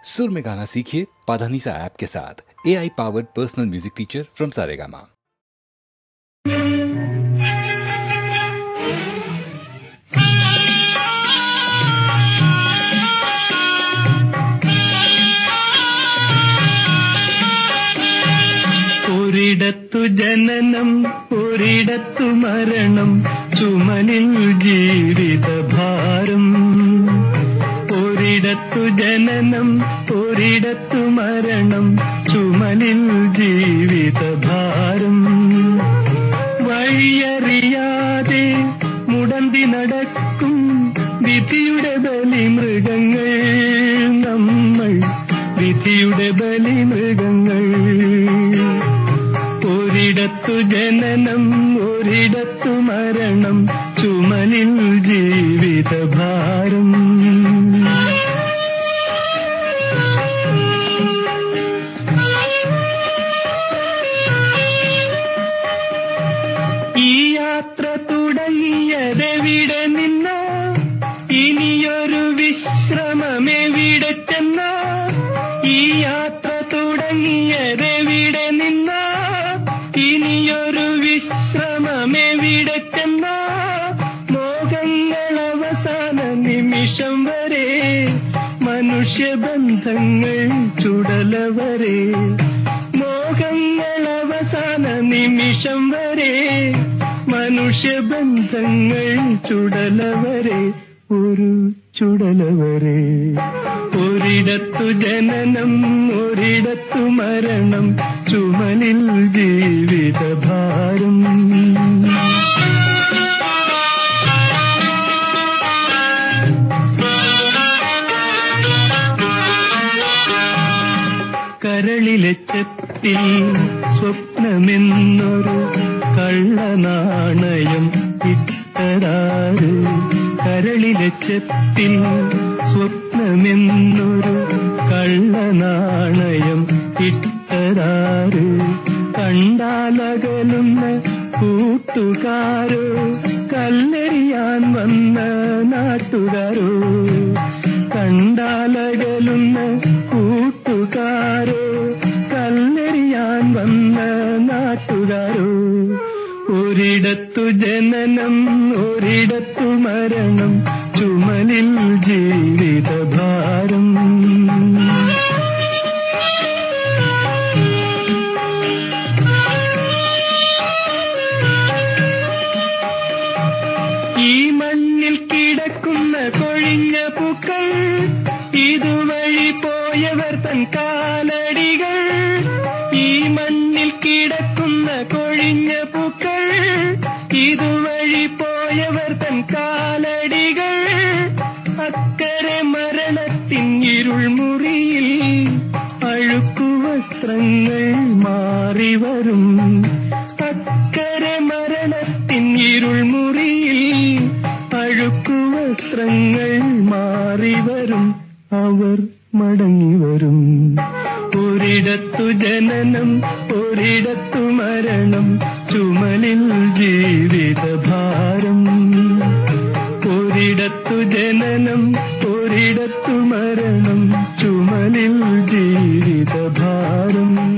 सुर में गाना सीखिए पाधानीसा ऐप के साथ। AI powered personal music teacher from Saregama. ഒരിടത്തു ജനനം ഒരിടത്തു മരണം, ചുമലിൽ ജീവിതഭാരം. ഒരിടത്തു ജനനം ഒരിടത്തു മരണം, ചുമലിൽ ജീവിതഭാരം. വഴിയറിയാതെ മുടന്തി നടക്കും വിധിയുടെ ബലിമൃഗങ്ങൾ നമ്മൾ, വിധിയുടെ ബലിമൃഗങ്ങൾ. ഒരിടത്തു ജനനം ഒരിടത്തു മരണം, ചുമലിൽ ജീവിതഭാരം. ഈ യാത്ര തുടങ്ങിയതെവിടെ നിന്നോ, ഇനിയൊരു വിശ്രമമെവിടെ ചെന്നോ. ഈ യാത്ര തുടങ്ങിയതെവിടെ നിന്നോ, ഇനിയൊരു വിശ്രമമെവിടെ ചെന്നോ. മോഹങ്ങൾ അവസാന നിമിഷം വരെ, മനുഷ്യബന്ധങ്ങൾ ചുടലവരെ. മോഹങ്ങൾ അവസാന നിമിഷം വരെ, മനുഷ്യബന്ധങ്ങൾ ചുടലവരെ, ഒരു ചുടലവരെ. ഒരിടത്തു ജനനം ഒരിടത്തു മരണം, ചുമലിൽ ജീവിതഭാരം. കരളിലെ ചെപ്പിൽ സ്വപ്നമെന്നൊരു കള്ളനാണയം ഇട്ടതാര്. കരളിലെ ചെപ്പിൽ സ്വപ്നമെന്നൊരു കള്ളനാണയം ഇട്ടതാര്. കണ്ടാലകലുന്ന കൂട്ടുകാരോ, കല്ലെറിയാൻ വന്ന നാട്ടുകാരോ. കണ്ടാലകലുന്ന കൂട്ടുകാരോ, കല്ലെറിയാൻ വന്ന നാട്ടുകാരോ. ഒരിടത്തു ജനനം ഒരിടത്തു മരണം, ചുമലിൽ ജീവിതഭാരം. ഈ മണ്ണിൽ കിടക്കുന്ന കൊഴിഞ്ഞ പൂക്കൾ, ഇതുവഴി പോയവർ തൻ കാലടികൾ. ഈ മണ്ണിൽ കിടക്കുന്ന കൊഴിഞ്ഞ പൂക്കൾ, ഇതുവഴി പോയവർ തൻ കാലടികൾ. അക്കരെ മരണത്തിൻ ഇരുൾ മുറിയിൽ അഴുക്കുവസ്ത്രങ്ങൾ മാറിവരും. അക്കരെ മരണത്തിൻ ഇരുൾ മുറിയിൽ അഴുക്കുവസ്ത്രങ്ങൾ മാറിവരും, അവർ മടങ്ങിവരും. ഒരിടത്തു ജനനം ഒരിടത്തു മരണം, ചുമലിൽ ജീവിതഭാരം. ഒരിടത്തു ജനനം ഒരിടത്തു മരണം, ചുമലിൽ ജീവിതഭാരം.